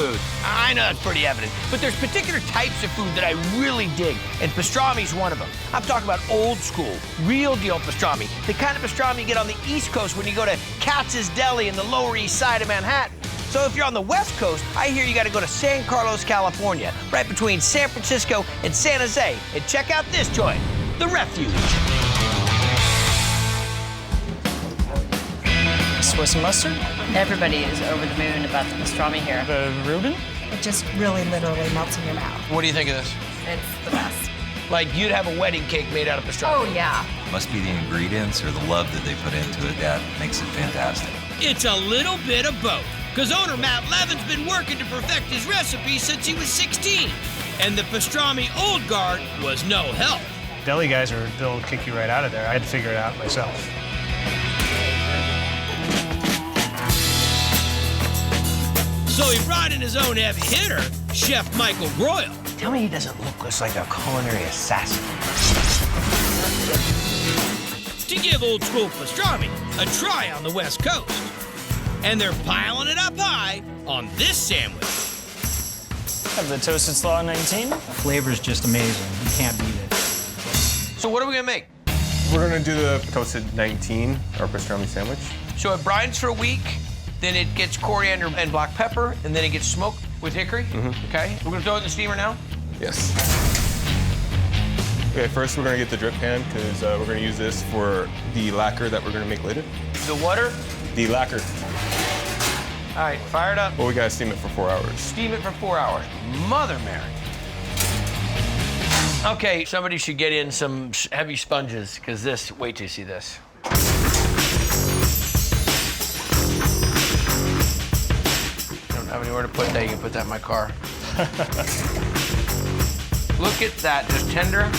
food. I know it's pretty evident, but there's particular types of food that I really dig, and pastrami's one of them. I'm talking about old school, real deal pastrami, the kind of pastrami you get on the East Coast when you go to Katz's Deli in the Lower East Side of Manhattan. So if you're on the West Coast, I hear you gotta go to San Carlos, California, right between San Francisco and San Jose, and check out this joint, the Refuge. Swiss mustard? Everybody is over the moon about the pastrami here. The Reuben? It just really literally melts in your mouth. What do you think of this? It's the best. Like you'd have a wedding cake made out of pastrami. Oh, yeah. Must be the ingredients or the love that they put into it that makes it fantastic. It's a little bit of both, because owner Matt Levin's been working to perfect his recipe since he was 16, and the pastrami old guard was no help. Deli guys they'll kick you right out of there. I had to figure it out myself. So he brought in his own heavy hitter, Chef Michael Broyle. Tell me he doesn't look just like a culinary assassin. To give old school pastrami a try on the West Coast. And they're piling it up high on this sandwich. Have the toasted slaw 19. The flavor's just amazing. You can't beat it. So what are we gonna make? We're gonna do the toasted 19, our pastrami sandwich. So it brines for a week, then it gets coriander and black pepper, and then it gets smoked with hickory. Okay, we're gonna throw it in the steamer now? Yes. Okay, first we're gonna get the drip pan, because we're gonna use this for the lacquer that we're gonna make later. The water? The lacquer. All right, fire it up. Well, we gotta steam it for 4 hours. Steam it for 4 hours. Mother Mary. Okay, somebody should get in some heavy sponges, because this, wait till you see this. Don't have anywhere to put that. You can put that in my car. Look at that, just tender.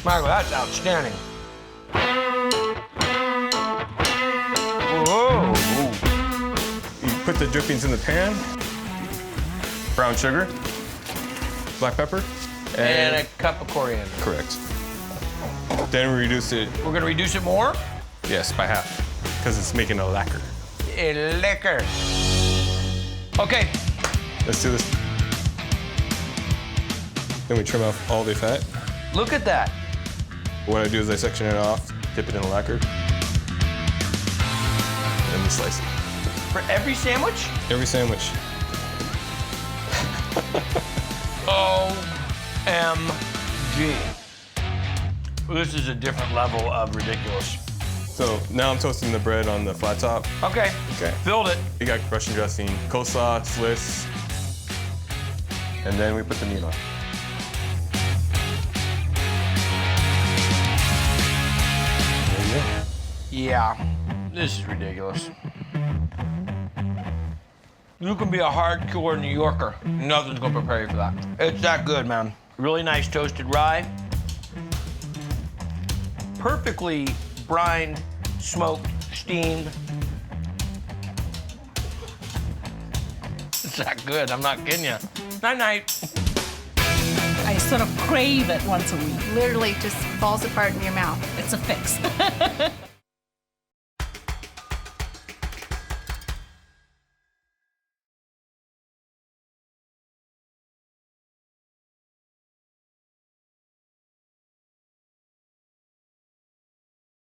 Michael, that's outstanding. Whoa. You put the drippings in the pan, brown sugar, black pepper, And a cup of coriander. correct. Then we reduce it, We're gonna reduce it more? yes, by half, because it's making a lacquer. A liquor. Okay, Let's do this. Then we trim off all the fat. look at that. What I do is I section it off, dip it in the lacquer, and then we slice it. For every sandwich? Every sandwich. OMG. This is a different level of ridiculous. So now I'm toasting the bread on the flat top. Okay, Okay. filled it. You got Russian dressing, coleslaw, Swiss, and then we put the meat on. There you go. Yeah, this is ridiculous. You can be a hardcore New Yorker. Nothing's gonna prepare you for that. It's that good, man. Really nice toasted rye. Perfectly brined, smoked, steamed. It's that good, I'm not kidding you. Night-night. I sort of crave it once a week. Literally just falls apart in your mouth. It's a fix.